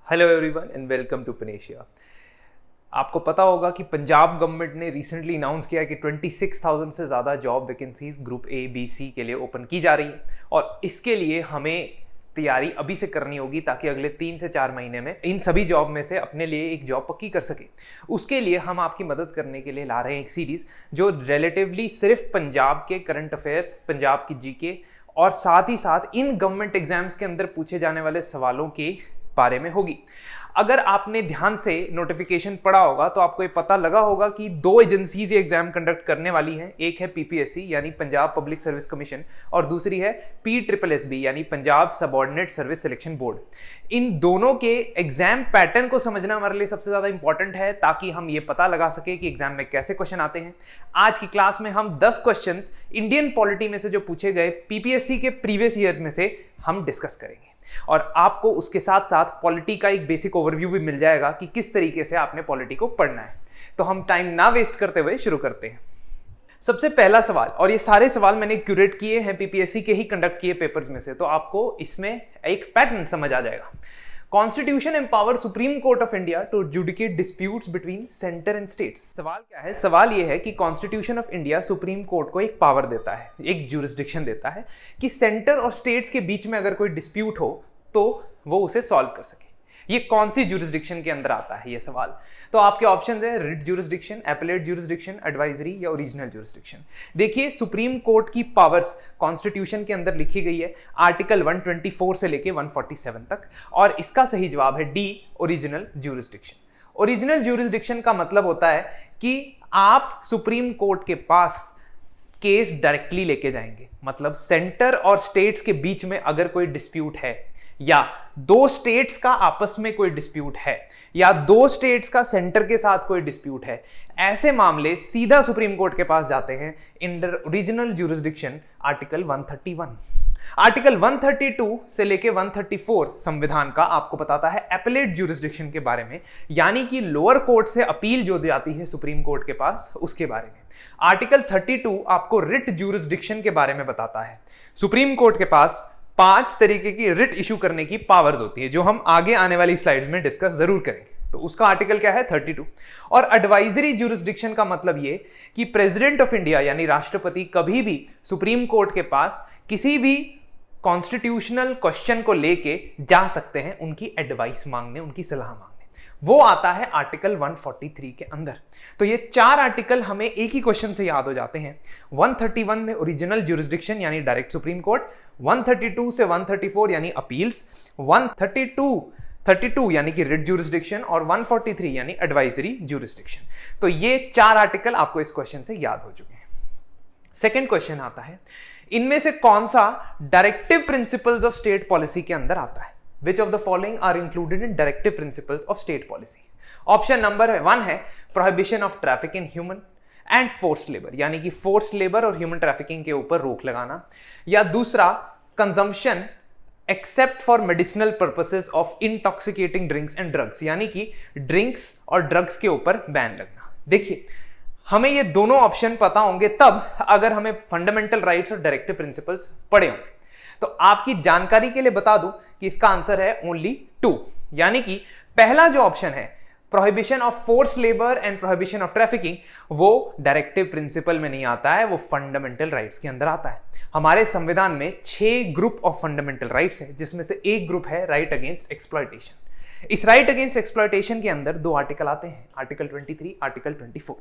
Hello everyone and welcome to Panacea. आपको पता होगा कि पंजाब गवर्नमेंट ने रिसेंटली अनाउंस किया कि 26,000 से ज़्यादा job vacancies group A B C के लिए ओपन की जा रही है और इसके लिए हमें तैयारी अभी से करनी होगी ताकि अगले 3 से 4 महीने में इन सभी जॉब में से अपने लिए एक जॉब पक्की कर सके। उसके लिए हम आपकी मदद करने के लिए ला रहे हैं एक सीरीज़ जो रिलेटिवली सिर्फ पंजाब के करंट अफेयर्स, पंजाब की जीके और साथ ही साथ इन गवर्नमेंट एग्जाम्स के अंदर पूछे जाने वाले सवालों के बारे में होगी। अगर आपने ध्यान से नोटिफिकेशन पढ़ा होगा तो आपको ये पता लगा होगा कि 2 एजेंसीज ये एग्जाम कंडक्ट करने वाली हैं। एक है पीपीएससी यानी पंजाब पब्लिक सर्विस कमीशन और दूसरी है PSSB यानी Punjab subordinate service selection board. इन दोनों के एग्जाम पैटर्न को समझना हमारे लिए सबसे ज्यादा इंपॉर्टेंट है ताकि हम ये पता लगा सके कि एग्जाम में कैसे क्वेश्चन आते हैं। आज की क्लास में हम 10 क्वेश्चन इंडियन पॉलिटी में से जो पूछे गए पीपीएससी के प्रीवियस ईयर्स में से हम डिस्कस करेंगे और आपको उसके साथ साथ पॉलिटी का एक बेसिक ओवरव्यू भी मिल जाएगा कि किस तरीके से आपने पॉलिटी को पढ़ना है। तो हम टाइम ना वेस्ट करते हुए शुरू करते हैं। सबसे पहला सवाल, और ये सारे सवाल मैंने क्यूरेट किए हैं पीपीएससी के ही कंडक्ट किए पेपर्स में से, तो आपको इसमें एक पैटर्न समझ आ जाएगा। Constitution empower Supreme Court of India to adjudicate disputes between centre and states. सवाल क्या है? सवाल यह है कि constitution of India Supreme Court को एक पावर देता है, एक ज्यूरिसडिक्शन देता है कि सेंटर और स्टेट्स के बीच में अगर कोई डिस्प्यूट हो तो वो उसे सॉल्व कर सके। ये कौन सी ज्यूरिसडिक्शन के अंदर आता है ये सवाल? तो आपके ऑप्शंस है writ jurisdiction, appellate jurisdiction, advisory या ओरिजिनल ज्यूरिसडिक्शन। देखिए सुप्रीम कोर्ट की पावर्स कॉन्स्टिट्यूशन के अंदर लिखी गई है आर्टिकल 124 से लेके 147 तक और इसका सही जवाब है D, original jurisdiction. Original jurisdiction का मतलब होता है कि आप सुप्रीम कोर्ट के पास केस डायरेक्टली लेके जाएंगे। मतलब सेंटर और स्टेट्स के बीच में अगर कोई डिस्प्यूट है या 2 स्टेट्स का आपस में कोई डिस्प्यूट है या 2 स्टेट्स का सेंटर के साथ कोई डिस्प्यूट है, ऐसे मामले सीधा सुप्रीम कोर्ट के पास जाते हैं under original jurisdiction article 131। Article 132 से लेके 134 संविधान का आपको बताता है एपेलेट ज्यूरिसडिक्शन के बारे में, यानी कि लोअर कोर्ट से अपील जो जाती है सुप्रीम कोर्ट के पास उसके बारे में। आर्टिकल 32 आपको रिट ज्यूरिसडिक्शन के बारे में बताता है। सुप्रीम कोर्ट के पास 5 तरीके की रिट इशू करने की पावर्स होती है जो हम आगे आने वाली स्लाइड्स में डिस्कस जरूर करेंगे। तो उसका आर्टिकल क्या है? 32। और एडवाइजरी ज्यूरिसडिक्शन का मतलब ये कि प्रेसिडेंट ऑफ इंडिया यानी राष्ट्रपति कभी भी सुप्रीम कोर्ट के पास किसी भी कॉन्स्टिट्यूशनल क्वेश्चन को लेके जा सकते हैं उनकी एडवाइस मांगने, उनकी सलाह मांगने। वो आता है आर्टिकल 143 के अंदर। तो ये 4 आर्टिकल हमें एक ही क्वेश्चन से याद हो जाते हैं। 131 में ओरिजिनल ज्यूरिसडिक्शन यानी डायरेक्ट सुप्रीम कोर्ट, 132 से 134 यानी अपील्स, 132 यानी कि रिट ज्यूरिसडिक्शन और 143 यानी एडवाइजरी ज्यूरिसडिक्शन। तो ये 4 आर्टिकल आपको इस क्वेश्चन से याद हो चुके हैं। सेकंड क्वेश्चन आता है, इनमें से कौन सा directive principles of state policy के अंदर आता है? Which of the following are included in directive principles of state policy? Option number 1 है prohibition of traffic in human and forced labor, यानी कि forced labor और human trafficking के ऊपर रोक लगाना, या दूसरा consumption except for medicinal purposes of intoxicating drinks and drugs, यानी कि ड्रिंक्स और ड्रग्स के ऊपर बैन लगना। देखिए हमें ये दोनों ऑप्शन पता होंगे तब अगर हमें फंडामेंटल राइट्स और डायरेक्टिव प्रिंसिपल्स पढ़े होंगे। तो आपकी जानकारी के लिए बता दूं कि इसका आंसर है ओनली 2, यानी कि पहला जो ऑप्शन है prohibition of forced labour and prohibition of trafficking वो डायरेक्टिव प्रिंसिपल में नहीं आता है, वो फंडामेंटल राइट्स के अंदर आता है। हमारे संविधान में 6 ग्रुप ऑफ फंडामेंटल राइट्स है जिसमें से एक ग्रुप है राइट अगेंस्ट एक्सप्लॉयटेशन। इस राइट अगेंस्ट एक्सप्लॉयटेशन के अंदर 2 आर्टिकल आते हैं, आर्टिकल 23, आर्टिकल 24।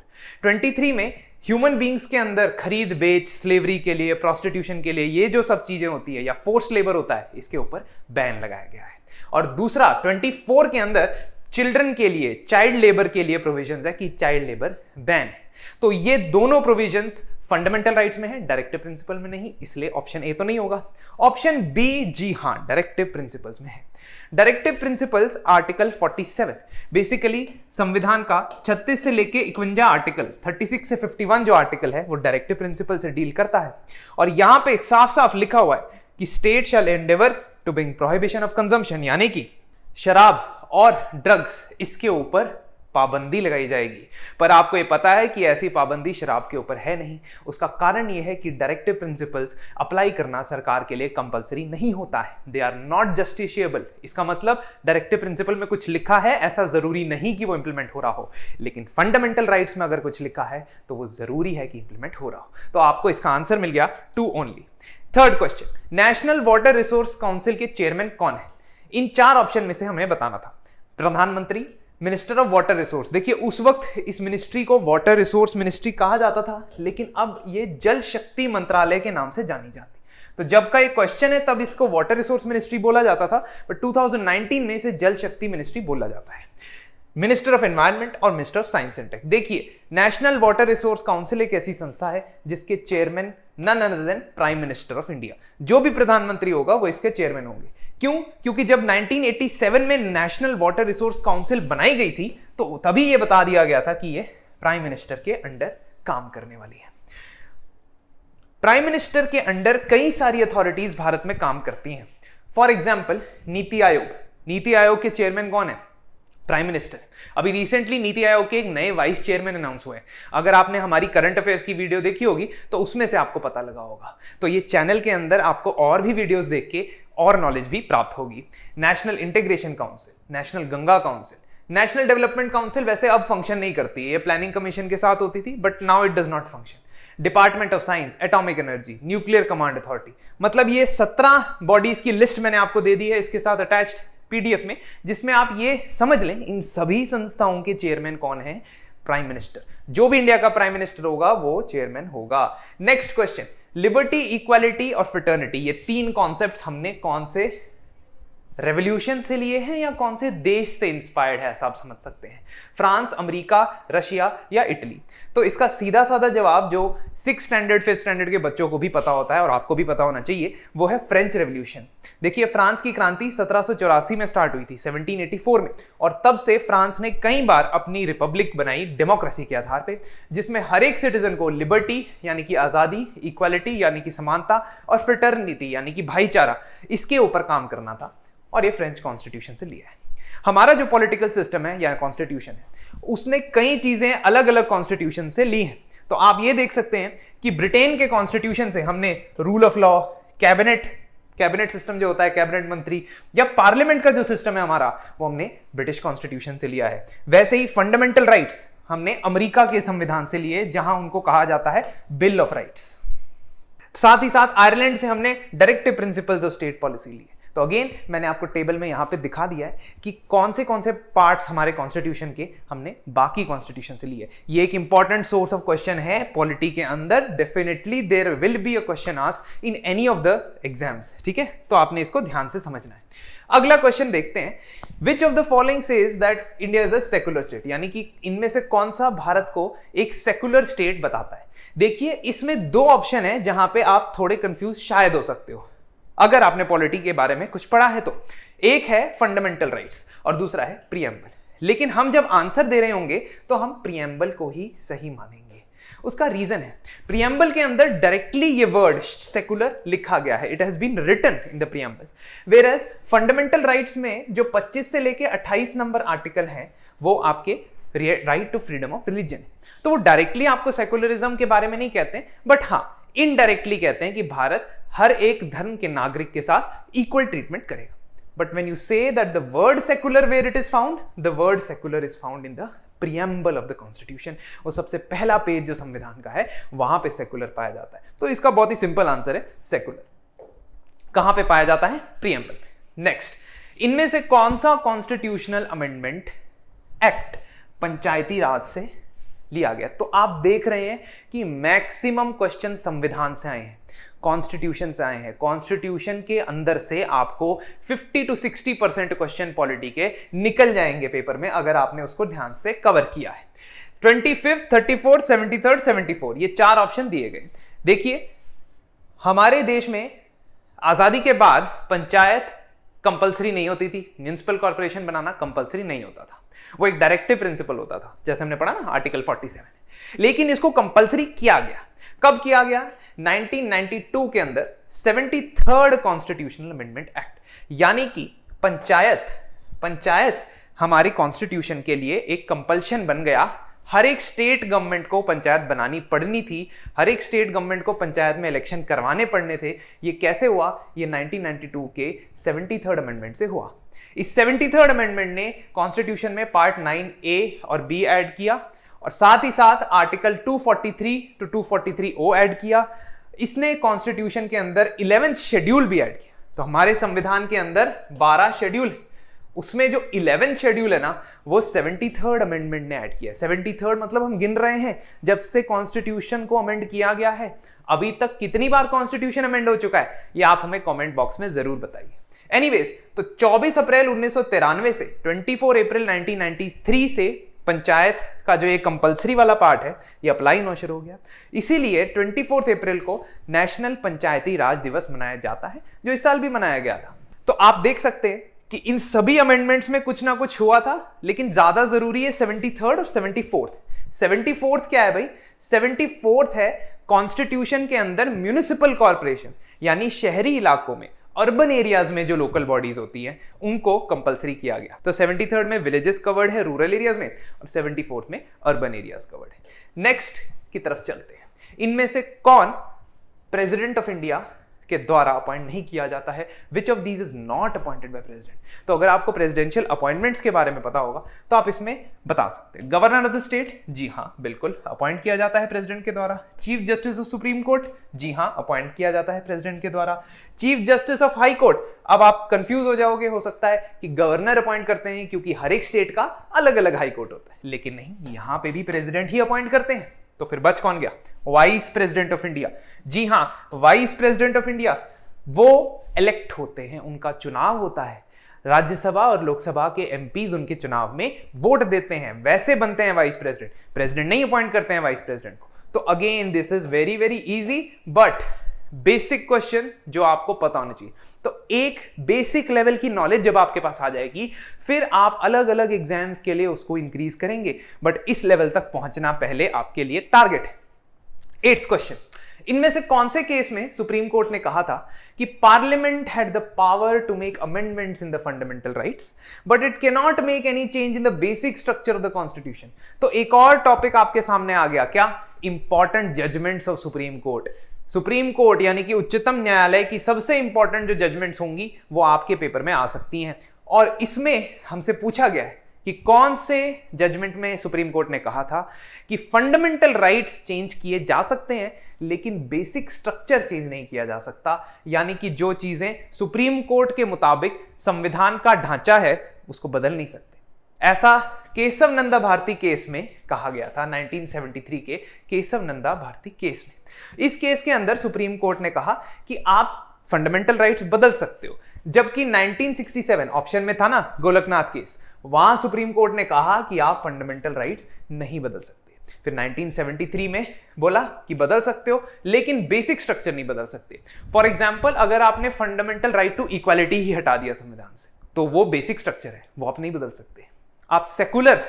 23 में ह्यूमन बींग्स के अंदर खरीद बेच, स्लेवरी के लिए, प्रोस्टिट्यूशन के लिए, ये जो सब चीजें होती है या फोर्स्ड लेबर होता है, इसके ऊपर बैन लगाया गया है। और दूसरा 24 के अंदर चिल्ड्रन के लिए, चाइल्ड लेबर के लिए प्रोविजंस है कि चाइल्ड लेबर बैन है। तो ये दोनों प्रोविजंस फंडामेंटल राइट्स में है, डायरेक्टिव प्रिंसिपल में नहीं, इसलिए ऑप्शन ए तो नहीं होगा। ऑप्शन बी, जी हां, डायरेक्टिव प्रिंसिपल्स में है। डायरेक्टिव प्रिंसिपल्स आर्टिकल 47 बेसिकली संविधान का 36 से लेके 51 आर्टिकल, 36 से 51 जो आर्टिकल है वो डायरेक्टिव प्रिंसिपल से डील करता है। और यहां पे साफ साफ लिखा हुआ है कि state shall endeavour to bring prohibition of consumption, यानी कि शराब और ड्रग्स इसके ऊपर पाबंदी लगाई जाएगी। पर आपको ये पता है कि ऐसी पाबंदी शराब के ऊपर है नहीं। उसका कारण ये है कि डायरेक्टिव प्रिंसिपल्स अप्लाई करना सरकार के लिए कंपलसरी नहीं होता है। They are not justiciable. इसका मतलब डायरेक्टिव प्रिंसिपल में कुछ लिखा है, ऐसा जरूरी नहीं कि वो इंप्लीमेंट हो रहा हो, लेकिन फंडामेंटल राइट्स में अगर कुछ लिखा है तो वो जरूरी है कि इंप्लीमेंट हो रहा हो। तो आपको इसका आंसर मिल गया 2 only. Third question, national water resource council के चेयरमैन कौन है? इन 4 ऑप्शन में से हमें बताना था। प्रधानमंत्री, मिनिस्टर ऑफ वाटर रिसोर्स। देखिए उस वक्त इस मिनिस्ट्री को वाटर रिसोर्स मिनिस्ट्री कहा जाता था, लेकिन अब ये जल शक्ति मंत्रालय के नाम से जानी जाती। तो जब का ये क्वेश्चन है तब इसको वाटर रिसोर्स मिनिस्ट्री बोला जाता था, बट 2019 में इसे जल शक्ति मिनिस्ट्री बोला जाता है। मिनिस्टर ऑफ एनवायरनमेंट और minister of science and tech. देखिए नेशनल वाटर रिसोर्स काउंसिल एक ऐसी संस्था है जिसके chairman none other than prime minister of India. जो भी प्रधानमंत्री होगा वो इसके चेयरमैन होंगे। क्यों? क्योंकि जब 1987 में नेशनल वाटर रिसोर्स काउंसिल बनाई गई थी तो तभी ये बता दिया गया था कि ये प्राइम मिनिस्टर के अंडर काम करने वाली है। प्राइम मिनिस्टर के अंडर कई सारी अथॉरिटीज भारत में काम करती हैं। For example NITI Aayog. नीति आयोग के चेयरमैन कौन है? Prime minister. अभी रिसेंटली नीति आयोग के एक नए वाइस चेयरमैन अनाउंस हुए। अगर आपने हमारी करंट अफेयर्स की वीडियो देखी होगी तो उसमें से आपको पता लगा होगा। तो ये चैनल के अंदर आपको और भी वीडियोस देख के और नॉलेज भी प्राप्त होगी। National integration council, national Ganga council, national development council वैसे अब फंक्शन नहीं करती है, ये प्लानिंग कमीशन के साथ होती थी, but now it does not function. Department of science, atomic energy, nuclear command authority. मतलब ये 17 बॉडीज की लिस्ट मैंने आपको दे दी है इसके साथ अटैच्ड पीडीएफ में, जिसमें आप ये समझ लें इन सभी संस्थाओं के चेयरमैन कौन है? Prime minister. जो भी इंडिया का प्राइम मिनिस्टर होगा वो चेयरमैन होगा। नेक्स्ट क्वेश्चन, लिबर्टी, इक्वालिटी और फ्रेटर्निटी। ये 3 कॉन्सेप्ट्स हमने कौन से रेवोल्यूशन से लिए हैं या कौन से देश से इंस्पायर्ड है, ऐसा आप समझ सकते हैं। फ्रांस, अमेरिका, रशिया या इटली? तो इसका सीधा साधा जवाब जो 6th स्टैंडर्ड 5th स्टैंडर्ड के बच्चों को भी पता होता है और आपको भी पता होना चाहिए, वो है फ्रेंच रेवोल्यूशन। देखिए फ्रांस की क्रांति 1784 में स्टार्ट हुई थी, 1784 में, और तब से फ्रांस ने कई बार अपनी रिपब्लिक बनाई डेमोक्रेसी के आधार पे, जिसमें हर एक सिटीजन को लिबर्टी यानी कि आजादी, इक्वालिटी यानी कि समानता और फ्रेटर्निटी यानी कि भाईचारा, इसके ऊपर काम करना था। और ये फ्रेंच कॉन्स्टिट्यूशन से लिया है। हमारा जो पॉलिटिकल सिस्टम है या कॉन्स्टिट्यूशन है उसने कई चीजें अलग अलग कॉन्स्टिट्यूशन से ली हैं। तो आप ये देख सकते हैं कि ब्रिटेन के कॉन्स्टिट्यूशन से हमने rule of law, cabinet system जो होता है, कैबिनेट मंत्री, या पार्लियामेंट का जो सिस्टम है हमारा, वो हमने ब्रिटिश कॉन्स्टिट्यूशन से लिया है। वैसे ही फंडामेंटल राइट्स हमने अमेरिका के संविधान से लिए, जहां उनको कहा जाता है बिल ऑफ राइट्स। साथ ही साथ आयरलैंड से हमने directive principles of state policy लिए। तो अगेन मैंने आपको टेबल में यहां पे दिखा दिया है कि कौन से पार्ट्स हमारे कॉन्स्टिट्यूशन के हमने बाकी कॉन्स्टिट्यूशन से लिए। ये एक इंपॉर्टेंट सोर्स ऑफ क्वेश्चन है पॉलिटी के अंदर। Definitely there will be a question asked in any of the exams. ठीक है, तो आपने इसको ध्यान से समझना है। अगला क्वेश्चन देखते हैं, which of the following says that India is a secular state, यानी कि इनमें से कौन सा भारत को एक सेकुलर स्टेट बताता है। देखिए इसमें 2 ऑप्शन है जहां पे आप थोड़े कंफ्यूज शायद हो सकते हो अगर आपने पॉलिटी के बारे में कुछ पढ़ा है तो। एक है फंडामेंटल राइट्स और दूसरा है प्रीएम्बल। लेकिन हम जब आंसर दे रहे होंगे तो हम प्रीएम्बल को ही सही मानेंगे। उसका रीजन है, प्रीएम्बल के अंदर डायरेक्टली ये वर्ड सेकुलर लिखा गया है, it has been written in the preamble. Whereas fundamental rights में जो 25 से लेके 28 नंबर आर्टिकल है वो आपके right to freedom of religion है। तो वो डायरेक्टली आपको सेकुलरिज्म के बारे में नहीं कहते, बट हाँ इनडायरेक्टली कहते हैं कि भारत हर एक धर्म के नागरिक के साथ इक्वल ट्रीटमेंट करेगा। But when you say that the word secular where it is found, the word secular is found in the preamble of the constitution. वो सबसे पहला पेज जो संविधान का है वहां पे सेकुलर पाया जाता है। तो इसका बहुत ही सिंपल आंसर है सेकुलर। कहां पे पाया जाता है? प्रीएम्बल। नेक्स्ट, इनमें से कौन सा कॉन्स्टिट्यूशनल अमेंडमेंट एक्ट पंचायती राज से लिया गया? तो आप देख रहे हैं कि मैक्सिमम क्वेश्चन संविधान से आए हैं, कॉन्स्टिट्यूशन से आए हैं। कॉन्स्टिट्यूशन के अंदर से आपको 50 to 60% क्वेश्चन पॉलिटी के निकल जाएंगे पेपर में अगर आपने उसको ध्यान से कवर किया है। 25th, 34th, 73rd, 74 ये 4 ऑप्शन दिए गए। देखिए हमारे देश में आजादी के बाद पंचायत कंपलसरी नहीं होती थी, म्युनिसिपल कॉर्पोरेशन बनाना कंपलसरी नहीं होता था, वो एक डायरेक्टिव प्रिंसिपल होता था, जैसे हमने पढ़ा ना आर्टिकल 47। लेकिन इसको कंपलसरी किया गया। कब किया गया? 1992 के अंदर 73rd कॉन्स्टिट्यूशनल अमेंडमेंट एक्ट, यानी कि पंचायत हमारी कॉन्स्टिट्यूशन के लिए एक कंपल्शन बन गया, हर एक स्टेट गवर्नमेंट को पंचायत बनानी पड़नी थी, हर एक स्टेट गवर्नमेंट को पंचायत में इलेक्शन करवाने पड़ने थे। ये कैसे हुआ? ये 1992 के 73rd अमेंडमेंट से हुआ। इस 73rd अमेंडमेंट ने कॉन्स्टिट्यूशन में पार्ट 9A और B ऐड किया और साथ ही साथ आर्टिकल 243 टू 243O ऐड किया। इसने कॉन्स्टिट्यूशन के अंदर 11th शेड्यूल भी ऐड किया। तो हमारे संविधान के अंदर 12 शेड्यूल, उसमें जो 11th शेड्यूल है ना, वो 73rd अमेंडमेंट ने ऐड किया। 73rd मतलब हम गिन रहे हैं जब से कॉन्स्टिट्यूशन को अमेंड किया गया है, अभी तक कितनी बार कॉन्स्टिट्यूशन अमेंड हो चुका है, ये आप हमें कमेंट बॉक्स में जरूर बताइए। एनीवेज, तो 24 अप्रैल 1993 से 24 अप्रैल 1993 से पंचायत का जो ये कंपलसरी वाला पार्ट है ये अप्लाई होना शुरू हो गया। इसीलिए 24 अप्रैल को नेशनल पंचायती राज दिवस मनाया जाता है, जो इस साल भी मनाया गया था। तो आप देख सकते हैं कि इन सभी अमेंडमेंट्स में कुछ ना कुछ हुआ था, लेकिन ज्यादा जरूरी है 73rd और 74th। 74th क्या है भाई? 74th है कॉन्स्टिट्यूशन के अंदर म्युनिसिपल कॉर्पोरेशन, यानी शहरी इलाकों में, अर्बन एरियाज में जो लोकल बॉडीज होती हैं उनको कंपलसरी किया गया। तो 73rd में विलेजेस कवर्ड है रूरल एरियाज में, और 74th में अर्बन एरियाज कवर्ड है। नेक्स्ट की तरफ चलते हैं। इनमें से कौन प्रेसिडेंट ऑफ इंडिया के द्वारा अपॉइंट नहीं किया जाता है? Which of these is not appointed by president? तो अगर आपको प्रेसिडेंशियल अपॉइंटमेंट्स के बारे में पता होगा तो आप इसमें बता सकते हैं। गवर्नर ऑफ द स्टेट, जी हाँ बिल्कुल अपॉइंट किया जाता है प्रेसिडेंट के द्वारा। Chief justice of supreme court, जी हाँ अपॉइंट किया जाता है प्रेसिडेंट के द्वारा। Chief justice of high court, अब आप कंफ्यूज हो जाओगे, हो सकता है कि गवर्नर अपॉइंट करते हैं क्योंकि हर एक स्टेट का अलग अलग हाई कोर्ट होता है, लेकिन नहीं, यहां पे भी प्रेसिडेंट ही अपॉइंट करते हैं। तो फिर बच कौन गया? Vice president of India. जी हाँ, वाइस प्रेसिडेंट ऑफ इंडिया वो इलेक्ट होते हैं, उनका चुनाव होता है, राज्यसभा और लोकसभा के एमपीज उनके चुनाव में वोट देते हैं, वैसे बनते हैं वाइस प्रेसिडेंट। प्रेसिडेंट नहीं अपॉइंट करते हैं वाइस प्रेसिडेंट को। तो again this is very very easy, but basic question जो आपको पता होना चाहिए। तो एक बेसिक लेवल की नॉलेज जब आपके पास आ जाएगी, फिर आप अलग अलग एग्जाम्स के लिए उसको इंक्रीज करेंगे, बट इस लेवल तक पहुंचना पहले आपके लिए टारगेट है। 8th क्वेश्चन, इनमें से कौन से केस में सुप्रीम कोर्ट ने कहा था कि parliament had the power to make amendments in the fundamental rights but it can not make any change in the basic structure of the constitution? तो एक और टॉपिक आपके सामने आ गया, क्या? Important judgments of supreme Court. Supreme Court यानी कि उच्चतम न्यायालय की सबसे इंपॉर्टेंट जो जजमेंट्स होंगी वो आपके पेपर में आ सकती हैं, और इसमें हमसे पूछा गया है कि कौन से जजमेंट में सुप्रीम कोर्ट ने कहा था कि फंडामेंटल राइट्स चेंज किए जा सकते हैं लेकिन बेसिक स्ट्रक्चर चेंज नहीं किया जा सकता, यानी कि जो चीजें सुप्रीम कोर्ट के मुताबिक संविधान का ढांचा है उसको बदल नहीं सकते। ऐसा केशव नंदा भारती केस में कहा गया था, 1973 के केशव नंदा भारती केस में। इस केस के अंदर सुप्रीम कोर्ट ने कहा कि आप फंडामेंटल राइट्स बदल सकते हो, जबकि 1967 ऑप्शन में था ना गोलकनाथ केस, वहां सुप्रीम कोर्ट ने कहा कि आप फंडामेंटल राइट्स नहीं बदल सकते। फिर 1973 में बोला कि बदल सकते हो लेकिन बेसिक स्ट्रक्चर नहीं बदल सकते। फॉर एग्जांपल, अगर आपने फंडामेंटल राइट टू इक्वालिटी ही हटा दिया संविधान से, तो वो बेसिक स्ट्रक्चर है, वो आप नहीं बदल सकते। आप सेकुलर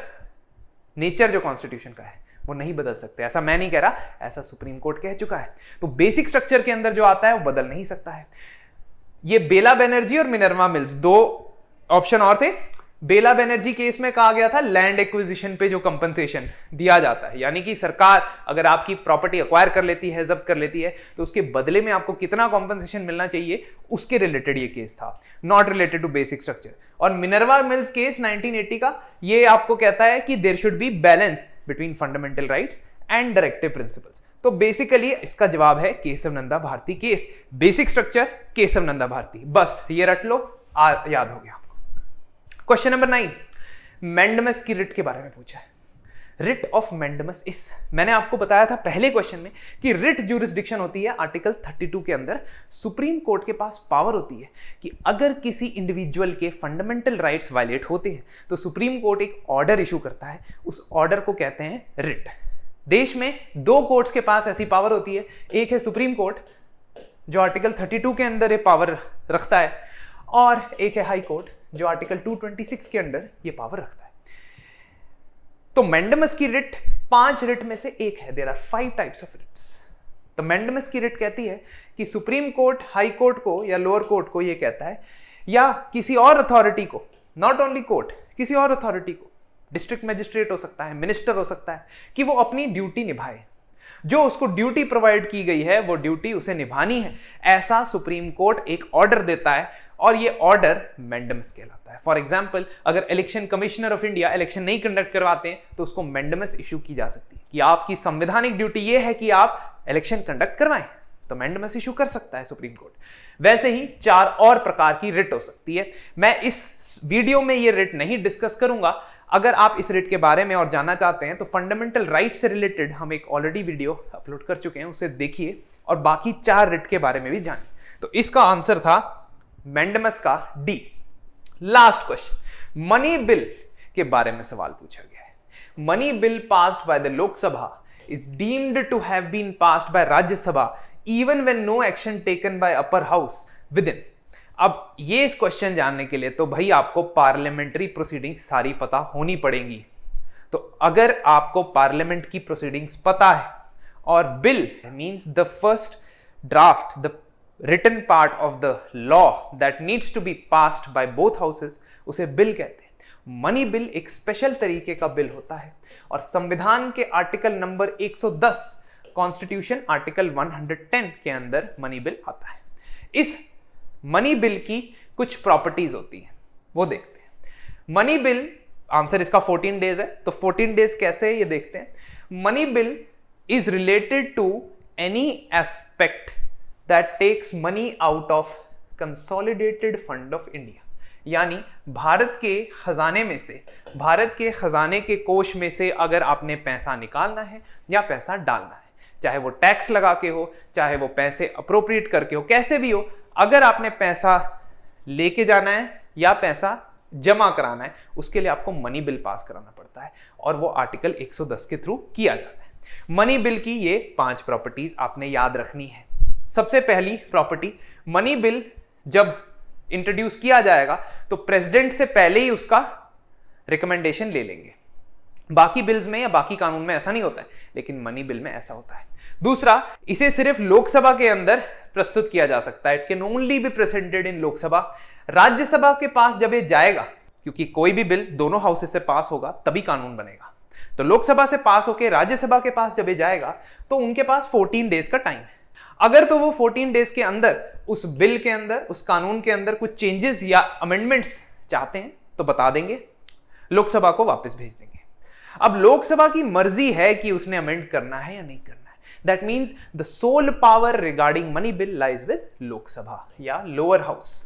नेचर जो कॉन्स्टिट्यूशन का है वो नहीं बदल सकते। ऐसा मैं नहीं कह रहा, ऐसा सुप्रीम कोर्ट कह चुका है। तो बेसिक स्ट्रक्चर के अंदर जो आता है वो बदल नहीं सकता है। ये बेला बनर्जी और मिनर्वा मिल्स, दो ऑप्शन और थे। बेला बनर्जी केस में कहा गया था लैंड एक्विजिशन पे जो कंपनसेशन दिया जाता है, यानी कि सरकार अगर आपकी प्रॉपर्टी एक्वायर कर लेती है, जब्त कर लेती है, तो उसके बदले में आपको कितना कंपनसेशन मिलना चाहिए, उसके रिलेटेड ये केस था, not related to basic structure. और मिनर्वा मिल्स केस 1980 का, ये आपको कहता है कि there should be balance between fundamental rights and directive principles. तो बेसिकली इसका जवाब है Keshav Nanda Bharati case. Basic structure Keshav Nanda Bharati, बस ये रट लो, याद हो गया। क्वेश्चन नंबर 9, मैंडमस की रिट के बारे में पूछा है। रिट ऑफ मैंडमस इस, मैंने आपको बताया था पहले क्वेश्चन में कि रिट ज्यूरिसडिक्शन होती है आर्टिकल 32 के अंदर। सुप्रीम कोर्ट के पास पावर होती है कि अगर किसी इंडिविजुअल के फंडामेंटल राइट्स वायलेट होते हैं तो सुप्रीम कोर्ट एक ऑर्डर इशू करता है, उस ऑर्डर को कहते हैं रिट। देश में दो कोर्ट्स के पास ऐसी पावर होती है, एक है सुप्रीम कोर्ट जो आर्टिकल 32 के अंदर ये पावर रखता है, और एक है हाई कोर्ट जो आर्टिकल 226 के अंडर ये पावर रखता है। तो मैंडमस की रिट 5 रिट में से एक है। There are 5 types of writs. तो मैंडमस की रिट कहती है कि सुप्रीम कोर्ट हाई कोर्ट को या लोअर कोर्ट को ये कहता है, या किसी और अथॉरिटी को, नॉट ओनली कोर्ट, किसी और अथॉरिटी को, डिस्ट्रिक्ट मजिस्ट्रेट हो सकता है, मिनिस्टर हो सकता है, कि वो अपनी ड्यूटी निभाए। जो उसको ड्यूटी प्रोवाइड की गई है वो ड्यूटी उसे निभानी है, ऐसा सुप्रीम कोर्ट एक ऑर्डर देता है और ये ऑर्डर मैंडेमस कहलाता है। फॉर एग्जांपल, अगर election commissioner of India election नहीं कंडक्ट करवाते हैं तो उसको मैंडेमस इशू की जा सकती है कि आपकी संवैधानिक ड्यूटी ये है कि आप इलेक्शन कंडक्ट करवाएं, तो मैंडेमस इशू कर सकता है सुप्रीम कोर्ट। वैसे ही 4 और प्रकार की रिट हो सकती है। मैं इस वीडियो में ये रिट नहीं डिस्कस करूंगा। अगर आप इस रिट के बारे में और जानना चाहते हैं तो फंडामेंटल राइट से रिलेटेड हम एक ऑलरेडी वीडियो अपलोड कर चुके हैं, उसे देखिए और बाकी 4 रिट के बारे में भी जानिए। तो इसका आंसर था मैंडेमस का D. Last question, money bill के बारे में सवाल पूछा गया है। Money bill passed by the Lok Sabha is deemed to have been passed by Rajya Sabha even when no action taken by upper house within। अब ये इस क्वेश्चन जानने के लिए तो भाई आपको पार्लियामेंट्री प्रोसीडिंग्स सारी पता होनी पड़ेंगी। तो अगर आपको पार्लियामेंट की प्रोसीडिंग्स पता है और bill means the first draft, the written part of the law that needs to be passed by both houses, उसे बिल कहते हैं। मनी बिल एक स्पेशल तरीके का बिल होता है और संविधान के आर्टिकल नंबर 110, कॉन्स्टिट्यूशन आर्टिकल 110 के अंदर मनी बिल आता है। इस मनी बिल की कुछ प्रॉपर्टीज होती हैं, वो देखते हैं। मनी बिल, आंसर इसका 14 डेज है, तो 14 डेज कैसे है ये देखते हैं। Money bill is related to any aspect that takes money out of consolidated fund of India, यानी भारत के खजाने में से, भारत के खजाने के कोष में से अगर आपने पैसा निकालना है या पैसा डालना है, चाहे वो टैक्स लगा के हो, चाहे वो पैसे अप्रोप्रिएट करके हो, कैसे भी हो, अगर आपने पैसा लेके जाना है या पैसा जमा कराना है, उसके लिए आपको मनी बिल पास कराना पड़ता है और वो आर्टिकल 110 के थ्रू किया जाता है। मनी बिल की ये 5 प्रॉपर्टीज आपने याद रखनी है। सबसे पहली प्रॉपर्टी, मनी बिल जब इंट्रोड्यूस किया जाएगा तो प्रेसिडेंट से पहले ही उसका रिकमेंडेशन ले लेंगे। बाकी बिल्स में या बाकी कानून में ऐसा नहीं होता है, लेकिन मनी बिल में ऐसा होता है। दूसरा, इसे सिर्फ लोकसभा के अंदर प्रस्तुत किया जा सकता है। It can only be presented in Lok Sabha. Rajya Sabha के पास जब ये जाएगा, क्योंकि कोई भी बिल दोनों हाउसेस से पास होगा तभी कानून बनेगा, तो लोकसभा से पास होकर राज्यसभा के पास जब ये जाएगा तो उनके पास 14 डेज का टाइम है। अगर तो वो 14 डेज के अंदर उस बिल के अंदर, उस कानून के अंदर कुछ चेंजेस या अमेंडमेंट्स चाहते हैं तो बता देंगे, लोकसभा को वापस भेज देंगे। अब लोकसभा की मर्जी है कि उसने अमेंड करना है या नहीं करना है। That means the sole power regarding money bill lies with Lok Sabha या लोअर हाउस।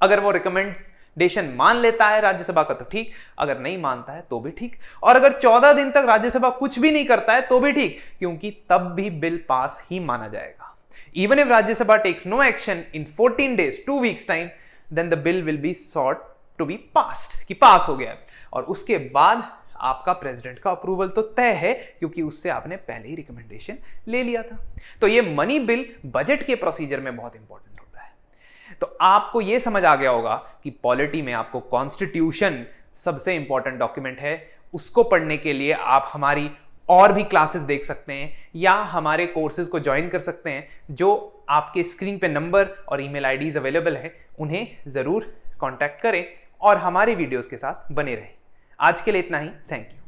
अगर वो रिकमेंडेशन मान लेता है राज्यसभा का तो ठीक, अगर नहीं मानता है तो भी ठीक, और अगर 14 दिन तक राज्यसभा कुछ भी नहीं करता है तो भी ठीक, क्योंकि तब भी बिल पास ही माना जाएगा। Even if Rajya Sabha takes no action in 14 days, 2 weeks time, then the bill will be sought to be passed, कि पास हो गया, और उसके बाद आपका प्रेसिडेंट का अप्रूवल तो तय है, क्योंकि उससे आपने पहले ही रिकमेंडेशन ले लिया था। तो ये मनी बिल बजट के प्रोसीजर में बहुत इंपॉर्टेंट होता है। तो आपको यह समझ आ गया होगा कि पॉलिटी में आपको कॉन्स्टिट्यूशन सबसे इंपॉर्टेंट डॉक्यूमेंट है। उसको पढ़ने के लिए आप हमारी और भी क्लासेस देख सकते हैं या हमारे कोर्सेज को ज्वाइन कर सकते हैं, जो आपके स्क्रीन पे नंबर और ईमेल आईडीज अवेलेबल है, उन्हें जरूर कांटेक्ट करें और हमारे वीडियोस के साथ बने रहें। आज के लिए इतना ही, थैंक यू।